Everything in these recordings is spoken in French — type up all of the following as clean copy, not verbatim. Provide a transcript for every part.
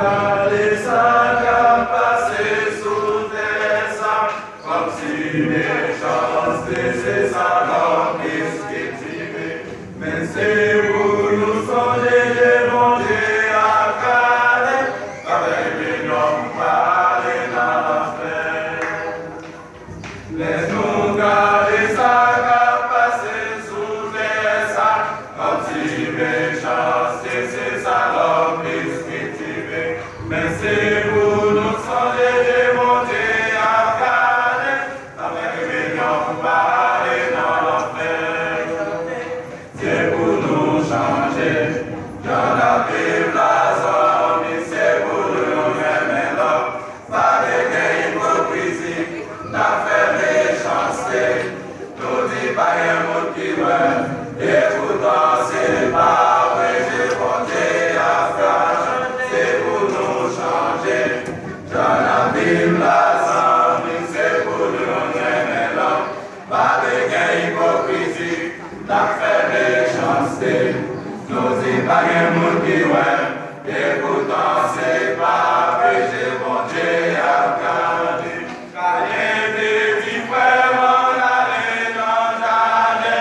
gardé ça qu'a passé sous tes ça, comme si méchanceté c'est ça l'homme esquivé. Mais c'est pour nous songer de manger à cadet, avec les noms parler dans la paix. Laisse-nous garder ça qu'a passé sous tes ça, comme si méchanceté c'est ça l'homme esquivé. Mais c'est pour nous songer de manger à cadet, avec les noms parler dans la paix. C'est pour nous changer, j'en ai la zone, c'est pour nous aimer l'homme, pas de hypocrisie, n'a fait méchanceté, nous dit pas un mot qui veut, et pourtant c'est pas vrai, j'ai compté à faire, c'est pour nous changer, j'en ai la zone, c'est pour nous aimer l'homme, pas de hypocrisie, n'a fait méchanceté, nous y pas un monde qui ouais, et pourtant c'est pas péché, mon Dieu a gardé. Car rien n'est dit vraiment d'aller dans le jardin,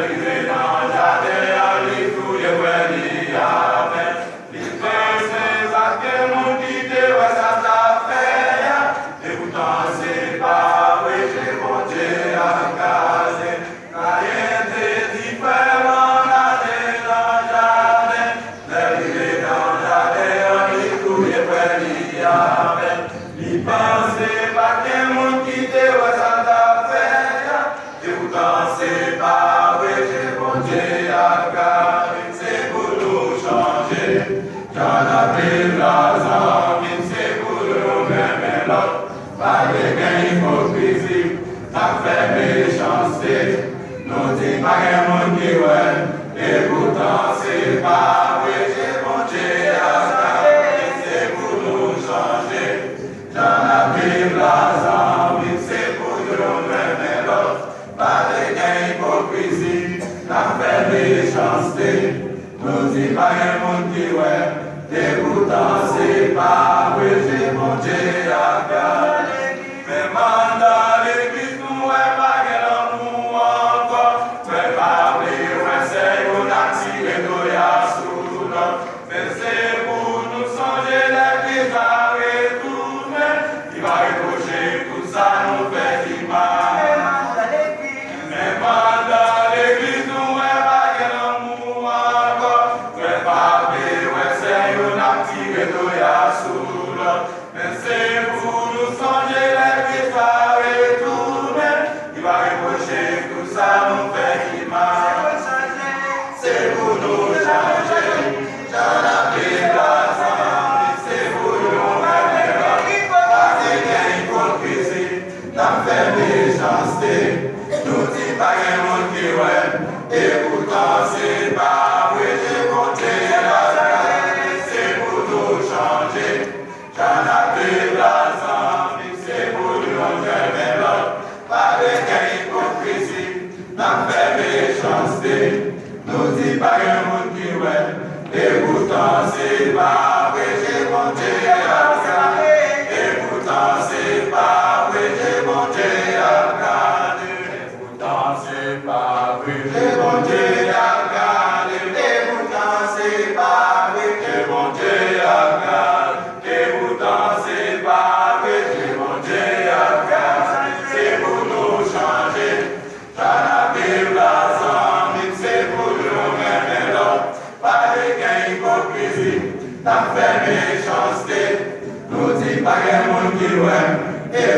les dans le jardin, en lui tout les ouais, l'y avait. L'idée c'est ça que mon qui te ouais, ça t'a fait, et pourtant c'est pas péché, mon Dieu a gardé. Car rien n'est dit vraiment d'aller dans le jardin, les dans le jardin, en lui tout les ouais, l'y avait. L'y pensez pas que mon qui te ouais, ça t'a fait, et pourtant c'est pas vrai, j'ai bon Dieu à garder, c'est pour nous changer. J'en ai la zone, c'est pour nous aimer l'autre, pas de hypocrisie, ça fait méchanceté, nous dit pas un monde qui ouais, et pourtant c'est pas vrai, j'ai bon Dieu à garder, c'est pour nous changer. J'en ai la zone, c'est pour nous aimer l'autre, pas de hypocrisie, ça fait méchanceté, nous dit pas un monde qui ouais, et pourtant c'est pas vrai, j'ai mon Dieu à garder. Mais mandat l'église nous est pas qu'elle nous encore, mais parler, ouais, c'est qu'on a tiré de ya sous l'homme, mais c'est pour nous songer l'église à retourner, il va reprocher tout ça nous fait du mal. Mais mandat l'église nous est pas qu'elle nous encore, mais parler, ouais, c'est qu'on a tiré de ya sous l'homme, mais c'est pour nous songer l'église à retourner, il va reprocher tout ça nous fait du mal. C'est pour nous changer, j'en ai la zone, c'est pour nous aimer l'homme, pas de hypocrisie, n'a fait méchanceté, nous dit pas un monde qui ouais, et pourtant c'est pas vrai, j'ai compté la garder, c'est pour nous changer, j'en ai la zone, c'est pour nous aimer l'homme, pas de hypocrisie, n'a fait méchanceté, nous dit pas un monde qui ouais, et pourtant c'est pas vrai, j'ai compté la garder, et pourtant c'est pas vrai, j'ai compté la garder, et pourtant c'est pas vrai, j'ai compté la garder, et pourtant c'est pas vrai, j'ai compté la garder, et pourtant c'est pas vrai, j'ai compté la garder, c'est pour nous changer, j'en ai la zone, c'est pour nous aimer l'homme, pas de hypocrisie, t'as fait méchanceté, nous dit pas un monde qui ouais, et